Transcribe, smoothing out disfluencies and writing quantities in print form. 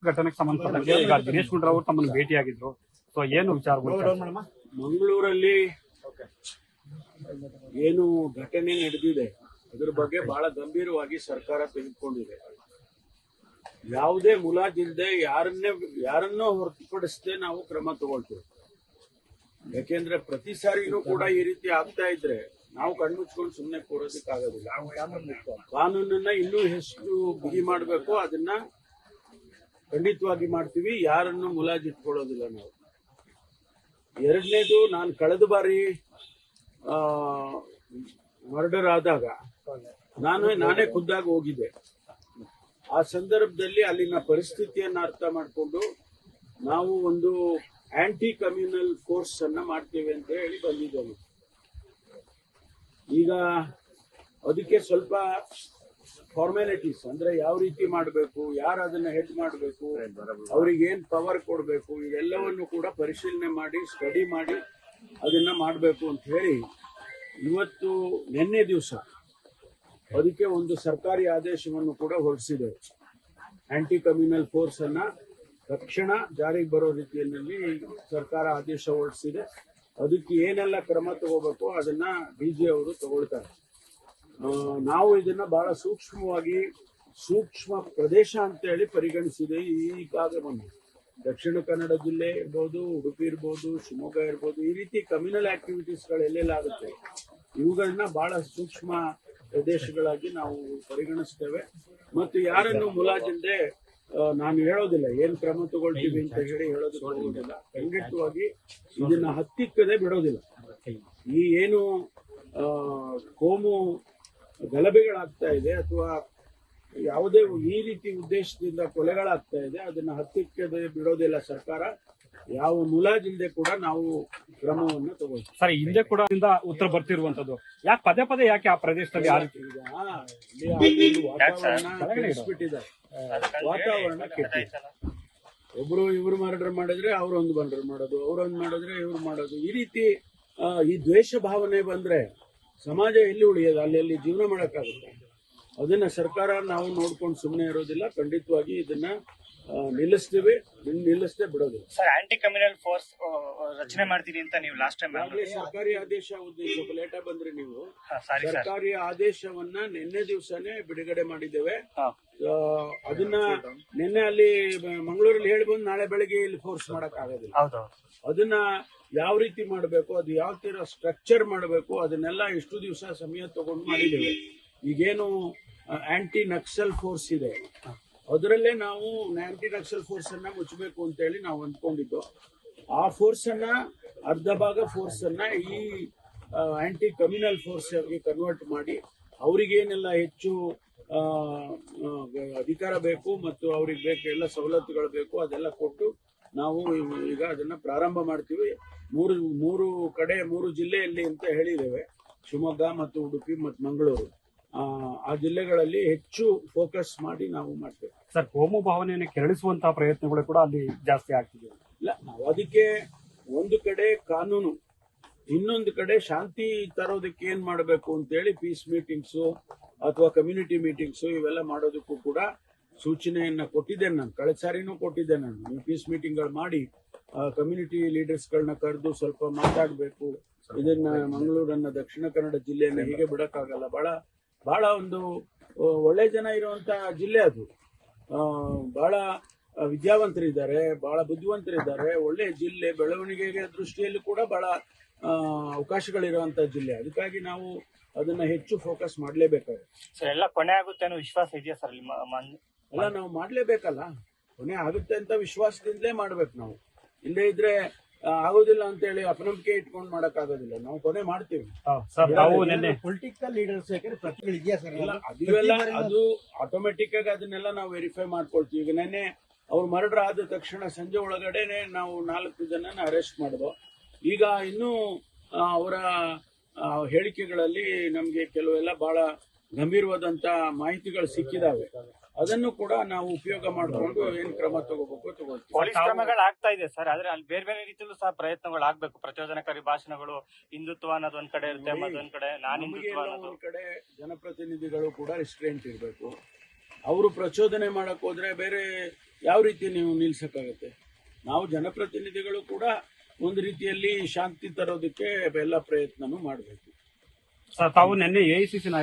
ಘಟನೆಗೆ ಸಂಬಂಧಪಟ್ಟಂಗೆ ಈಗ ದಿನೇಶ್ ಗುಂಡೂರಾವ್ ತಮ್ಮನ್ನು ಭೇಟಿಯಾಗಿದ್ರು. ಸೊ ಏನು ವಿಚಾರಗಳು? ಮಂಗಳೂರಲ್ಲಿ ಏನು ಘಟನೆ ನಡೆದಿದೆ ಅದ್ರ ಬಗ್ಗೆ ಬಹಳ ಗಂಭೀರವಾಗಿ ಸರ್ಕಾರ ತೆಗೆದುಕೊಂಡಿದೆ. ಯಾವುದೇ ಮುಲಾಜಿಲ್ಲದೆ ಯಾರನ್ನೋ ಹೊರತುಪಡಿಸದೆ ನಾವು ಕ್ರಮ ತಗೊಳ್ತೇವೆ. ಯಾಕೆಂದ್ರೆ ಪ್ರತಿ ಸಾರಿನೂ ಕೂಡ ಈ ರೀತಿ ಆಗ್ತಾ ಇದ್ರೆ ನಾವು ಕಣ್ಮುಚ್ಕೊಂಡು ಸುಮ್ಮನೆ ಕೂರೋದಕ್ಕಾಗೋದಿಲ್ಲ. ಕಾನೂನನ್ನ ಇನ್ನೂ ಎಷ್ಟು ಬಿಗಿ ಮಾಡಬೇಕು ಅದನ್ನ ಖಂಡಿತವಾಗಿ ಮಾಡ್ತೀವಿ. ಯಾರನ್ನು ಮುಲಾಜಿಟ್ಕೊಳ್ಳೋದಿಲ್ಲ ನಾವು. ಎರಡನೇದು, ನಾನು ಕಳೆದ ಬಾರಿ ಮರ್ಡರ್ ಆದಾಗ ನಾನೇ ಖುದ್ದಾಗಿ ಹೋಗಿದ್ದೆ. ಆ ಸಂದರ್ಭದಲ್ಲಿ ಅಲ್ಲಿನ ಪರಿಸ್ಥಿತಿಯನ್ನ ಅರ್ಥ ಮಾಡಿಕೊಂಡು ನಾವು ಒಂದು ಆಂಟಿ ಕಮ್ಯುನಲ್ ಫೋರ್ಸ್ ಅನ್ನ ಮಾಡ್ತೇವೆ ಅಂತ ಹೇಳಿ ಬಂದಿದ್ದೇವೆ. ಈಗ ಅದಕ್ಕೆ ಸ್ವಲ್ಪ ಫಾರ್ಮಾಲಿಟೀಸ್ ಅಂದ್ರೆ ಯಾವ ರೀತಿ ಮಾಡಬೇಕು, ಯಾರು ಅದನ್ನ ಹೆಡ್ ಮಾಡಬೇಕು, ಅವ್ರಿಗೆ ಏನ್ ಪವರ್ ಕೊಡಬೇಕು, ಇದೆಲ್ಲವನ್ನು ಕೂಡ ಪರಿಶೀಲನೆ ಮಾಡಿ ಸ್ಟಡಿ ಮಾಡಿ ಅದನ್ನ ಮಾಡಬೇಕು ಅಂತ ಹೇಳಿ ಇವತ್ತು ನಿನ್ನೆ ದಿವಸ ಅದಕ್ಕೆ ಒಂದು ಸರ್ಕಾರಿ ಆದೇಶವನ್ನು ಕೂಡ ಹೊರಡಿಸಿದೆ. ಆಂಟಿ ಕಮ್ಯುನಲ್ ಫೋರ್ಸ್ ಅನ್ನ ತಕ್ಷಣ ಜಾರಿಗೆ ಬರೋ ರೀತಿಯಲ್ಲಿ ಸರ್ಕಾರ ಆದೇಶ ಹೊರಡಿಸಿದೆ. ಅದಕ್ಕೆ ಏನೆಲ್ಲ ಕ್ರಮ ತಗೋಬೇಕು ಅದನ್ನ ಡಿಜಿ ಅವರು ತಗೊಳ್ತಾರೆ. ನಾವು ಇದನ್ನ ಬಹಳ ಸೂಕ್ಷ್ಮ ಪ್ರದೇಶ ಅಂತ ಹೇಳಿ ಪರಿಗಣಿಸಿದೆ. ಈಗಾಗ ಬಂದು ದಕ್ಷಿಣ ಕನ್ನಡ ಜಿಲ್ಲೆ ಇರ್ಬೋದು, ಉಡುಪಿ ಇರ್ಬೋದು, ಶಿವಮೊಗ್ಗ ಇರ್ಬೋದು, ಈ ರೀತಿ ಕಮ್ಯುನಲ್ ಆಕ್ಟಿವಿಟೀಸ್ಗಳು ಎಲ್ಲೆಲ್ಲ ಆಗುತ್ತೆ ಇವುಗಳನ್ನ ಬಹಳ ಸೂಕ್ಷ್ಮ ಪ್ರದೇಶಗಳಾಗಿ ನಾವು ಪರಿಗಣಿಸ್ತೇವೆ. ಮತ್ತು ಯಾರನ್ನು ಮುಲಾಜಿಲ್ಲದೆ ನಾನು ಹೇಳೋದಿಲ್ಲ ಏನ್ ಕ್ರಮ ತಗೊಳ್ತೀವಿ ಅಂತ ಹೇಳಿ ಹೇಳೋದಕ್ಕೆ ಹೋಗೋದಿಲ್ಲ. ಖಂಡಿತವಾಗಿ ಇದನ್ನ ಹತ್ತಿಕ್ಕದೆ ಬಿಡೋದಿಲ್ಲ. ಈ ಏನು ಕೋಮು ಗಲಭೆಗಳಾಗ್ತಾ ಇದೆ ಅಥವಾ ಯಾವುದೇ ಈ ರೀತಿ ಉದ್ದೇಶದಿಂದ ಕೊಲೆಗಳಾಗ್ತಾ ಇದೆ ಅದನ್ನ ಹತ್ತಿಕ್ಕದೆ ಬಿಡೋದಿಲ್ಲ ಸರ್ಕಾರ. ಯಾವ ಮುಲಾಜಿಲ್ಲದೆ ಕೂಡ ನಾವು ಕ್ರಮವನ್ನು ತಗೊಳ್ತೀವಿ. ಸರ್, ಹಿಂದೆ ಕೂಡ ಉತ್ತರ ಬರ್ತಿರುವಂತದ್ದು ಯಾಕೆ ಪದೇ ಪದೇ ಯಾಕೆ ಆ ಪ್ರದೇಶದಲ್ಲಿ ವಾತಾವರಣ ಕೆಟ್ಟಿದೆ. ಒಬ್ರು ಇವ್ರು ಮರ್ಡರ್ ಮಾಡಿದ್ರೆ ಅವ್ರೊಂದು ಮರ್ಡರ್ ಮಾಡೋದು, ಅವ್ರೊಂದು ಮಾಡಿದ್ರೆ ಇವ್ರು ಮಾಡೋದು, ಈ ರೀತಿ ಈ ದ್ವೇಷ ಭಾವನೆ ಬಂದ್ರೆ ಸಮಾಜ ಎಲ್ಲಿ ಉಳಿಯೋದು, ಅಲ್ಲಿ ಜೀವನ ಮಾಡಕ್ಕಾಗುತ್ತೆ. ಅದನ್ನ ಸರ್ಕಾರ ನಾವು ನೋಡ್ಕೊಂಡು ಸುಮ್ಮನೆ ಇರೋದಿಲ್ಲ. ಖಂಡಿತವಾಗಿ ಇದನ್ನ ನಿಲ್ಲಿಸ್ತೀವಿ, ನಿಲ್ಲಿಸದೆ ಬಿಡೋದಿಲ್ಲ. ಸರ್, ಆಂಟಿ ಕಮ್ಯುನಲ್ ಫೋರ್ಸ್ ರಚನೆ ಮಾಡ್ತೀವಿ ಅಂತ ನೀವು ಲಾಸ್ಟ್ ಟೈಮ್ ಸರ್ಕಾರಿ ಆದೇಶ ಸ್ವಲ್ಪ ಲೇಟ್ ಆಗಿ ಬಂದ್ರಿ ನೀವು. ಸರ್ಕಾರಿ ಆದೇಶವನ್ನ ನಿನ್ನೆ ದಿವಸನೇ ಬಿಡುಗಡೆ ಮಾಡಿದ್ದೇವೆ. ಅದನ್ನ ನಿನ್ನೆ ಅಲ್ಲಿ ಮಂಗಳೂರಲ್ಲಿ ಹೇಳಿ ಬಂದು ನಾಳೆ ಬೆಳಗ್ಗೆ ಇಲ್ಲಿ ಫೋರ್ಸ್ ಮಾಡಕ್ ಆಗೋದಿಲ್ಲ. ಅದನ್ನ ಯಾವ ರೀತಿ ಮಾಡಬೇಕು, ಅದು ಯಾವ ತರ ಸ್ಟ್ರಕ್ಚರ್ ಮಾಡಬೇಕು, ಅದನ್ನೆಲ್ಲ ಎಷ್ಟು ದಿವಸ ಸಮಯ ತಗೊಂಡು ಮಾಡಿದ್ದೇವೆ. ಈಗೇನು ಆಂಟಿ ನಕ್ಸಲ್ ಫೋರ್ಸ್ ಇದೆ ಅದರಲ್ಲೇ ನಾವು ಆಂಟಿ ನಕ್ಸಲ್ ಫೋರ್ಸ್ ಅನ್ನ ಮುಚ್ಚಬೇಕು ಅಂತ ಹೇಳಿ ನಾವು ಅಂದ್ಕೊಂಡಿದ್ದು. ಆ ಫೋರ್ಸ್ ಅನ್ನ ಅರ್ಧ ಭಾಗ ಫೋರ್ಸ್ ಅನ್ನ ಈ ಆಂಟಿ ಕಮ್ಯುನಲ್ ಫೋರ್ಸ್ ಕನ್ವರ್ಟ್ ಮಾಡಿ ಅವರಿಗೇನೆಲ್ಲ ಹೆಚ್ಚು ಅಧಿಕಾರ ಬೇಕು ಮತ್ತು ಅವ್ರಿಗೆ ಬೇಕು ಎಲ್ಲ ಸವಲತ್ತುಗಳು ಬೇಕು ಅದೆಲ್ಲ ಕೊಟ್ಟು ನಾವು ಈಗ ಅದನ್ನ ಪ್ರಾರಂಭ ಮಾಡ್ತೀವಿ. ಮೂರು ಜಿಲ್ಲೆಯಲ್ಲಿ ಅಂತ ಹೇಳಿದ್ದೇವೆ, ಶಿವಮೊಗ್ಗ ಮತ್ತು ಉಡುಪಿ ಮತ್ತು ಮಂಗಳೂರು. ಆ ಜಿಲ್ಲೆಗಳಲ್ಲಿ ಹೆಚ್ಚು ಫೋಕಸ್ ಮಾಡಿ ನಾವು ಮಾಡ್ತೇವೆ. ಸರ್, ಕೋಮು ಭಾವನೆಯನ್ನು ಕೆರಳಿಸುವಂತಹ ಪ್ರಯತ್ನಗಳು ಕೂಡ ಅಲ್ಲಿ ಜಾಸ್ತಿ ಆಗ್ತಿದೆ. ಇಲ್ಲ, ನಾವು ಅದಕ್ಕೆ ಒಂದು ಕಡೆ ಕಾನೂನು, ಇನ್ನೊಂದು ಕಡೆ ಶಾಂತಿ ತರೋದಕ್ಕೆ ಏನ್ ಮಾಡಬೇಕು ಅಂತೇಳಿ ಪೀಸ್ ಮೀಟಿಂಗ್ಸು ಅಥವಾ ಕಮ್ಯುನಿಟಿ ಮೀಟಿಂಗ್ಸು ಇವೆಲ್ಲ ಮಾಡೋದಕ್ಕೂ ಕೂಡ ಸೂಚನೆಯನ್ನ ಕೊಟ್ಟಿದ್ದೇನೆ ನಾನು. ಕಳೆದ ಸಾರಿನೂ ಕೊಟ್ಟಿದ್ದೆ ನಾನು. ನೀವು ಪೀಸ್ ಮೀಟಿಂಗ್ಗಳು ಮಾಡಿ ಕಮ್ಯುನಿಟಿ ಲೀಡರ್ಸ್ಗಳನ್ನ ಕರೆದು ಸ್ವಲ್ಪ ಮಾತಾಡಬೇಕು. ಇದನ್ನ ಮಂಗಳೂರನ್ನ ದಕ್ಷಿಣ ಕನ್ನಡ ಜಿಲ್ಲೆಯನ್ನ ಹೀಗೆ ಬಿಡಕ್ಕಾಗಲ್ಲ. ಬಹಳ ಒಂದು ಒಳ್ಳೆ ಜನ ಇರುವಂತ ಜಿಲ್ಲೆ ಅದು. ಬಹಳ ವಿದ್ಯಾವಂತರಿದ್ದಾರೆ, ಬಹಳ ಬುದ್ಧಿವಂತರಿದ್ದಾರೆ. ಒಳ್ಳೆ ಜಿಲ್ಲೆ, ಬೆಳವಣಿಗೆಗೆ ದೃಷ್ಟಿಯಲ್ಲಿ ಕೂಡ ಬಹಳ ಅವಕಾಶಗಳಿರುವಂತ ಜಿಲ್ಲೆ. ಅದಕ್ಕಾಗಿ ನಾವು ಅದನ್ನ ಹೆಚ್ಚು ಫೋಕಸ್ ಮಾಡ್ಲೇಬೇಕಾಗುತ್ತೆ. ಎಲ್ಲ ಕೊನೆ ಆಗುತ್ತೆ ಅನ್ನೋ ವಿಶ್ವಾಸ ಇದೆಯಾ ಸರ್? ಎಲ್ಲ ನಾವು ಮಾಡ್ಲೇಬೇಕಲ್ಲ, ಕೊನೆ ಆಗುತ್ತೆ ಅಂತ ವಿಶ್ವಾಸದಿಂದಲೇ ಮಾಡ್ಬೇಕು ನಾವು. ಇಲ್ಲೇ ಇದ್ರೆ ಆಗೋದಿಲ್ಲ ಅಂತ ಹೇಳಿ ಅಪನಂಬಿಕೆ ಇಟ್ಕೊಂಡು ಮಾಡಕ್ ಆಗೋದಿಲ್ಲ. ನಾವು ಕೊನೆ ಮಾಡ್ತೀವಿ. ಪೊಲಿಟಿಕಲ್ ಲೀಡರ್ಸ್ ಪ್ರತಿಗಳಿದೆಯಾ ಸರ್? ಅದು ಆಟೋಮೆಟಿಕ್ ಆಗಿ ಅದನ್ನೆಲ್ಲ ನಾವು ವೆರಿಫೈ ಮಾಡ್ಕೊಳ್ತೀವಿ. ಈಗ ನೆನ್ನೆ ಅವ್ರು ಮರ್ಡರ್ ಆದ ತಕ್ಷಣ ಸಂಜೆ ಒಳಗಡೆನೆ ನಾವು 4 ಜನನ ಅರೆಸ್ಟ್ ಮಾಡಿದ್ವು. ಈಗ ಇನ್ನೂ ಅವರ ಹೇಳಿಕೆಗಳಲ್ಲಿ ನಮ್ಗೆ ಕೆಲವೆಲ್ಲ ಬಹಳ ಗಂಭೀರವಾದಂತ ಮಾಹಿತಿಗಳು ಸಿಕ್ಕಿದಾವೆ. ಅದನ್ನು ಕೂಡ ನಾವು ಉಪಯೋಗ ಮಾಡಿಕೊಂಡು ಏನ್ ಕ್ರಮ ತಗೋಬೇಕು ಪೊಲೀಸ್ ಕ್ರಮಗಳಾಗ್ತಾ ಇದೆ ಸರ್. ಆದ್ರೆ ಅಲ್ಲಿ ಬೇರೆ ಬೇರೆ ರೀತಿಯಲ್ಲೂ ಸಹ ಪ್ರಯತ್ನಗಳಾಗಬೇಕು. ಪ್ರಚೋದನಕಾರಿ ಭಾಷಣಗಳು, ಹಿಂದುತ್ವ ಅನ್ನೋದೊಂದ್ ಕಡೆ ಇರುತ್ತೆ, ಮತ್ತೊಂದ್ ಕಡೆ ನಾನ್ ಹಿಂದುತ್ವ ಅನ್ನೋದು. ಒಂದ್ ಕಡೆ ಜನಪ್ರತಿನಿಧಿಗಳು ಕೂಡ ರಿಸ್ಟ್ರೆಂಟ್ ಇರಬೇಕು. ಅವರು ಪ್ರಚೋದನೆ ಮಾಡಕ್ ಹೋದ್ರೆ ಬೇರೆ ಯಾವ ರೀತಿ ನೀವು ನಿಲ್ಸಕ್ಕಾಗತ್ತೆ? ನಾವು ಜನಪ್ರತಿನಿಧಿಗಳು ಕೂಡ ಒಂದು ರೀತಿಯಲ್ಲಿ ಶಾಂತಿ ತರೋದಕ್ಕೆ ಎಲ್ಲ ಪ್ರಯತ್ನನೂ ಮಾಡಬೇಕು. ಸರ್ ತಾವು ನಿನ್ನೆ AICC ನಾಯಕ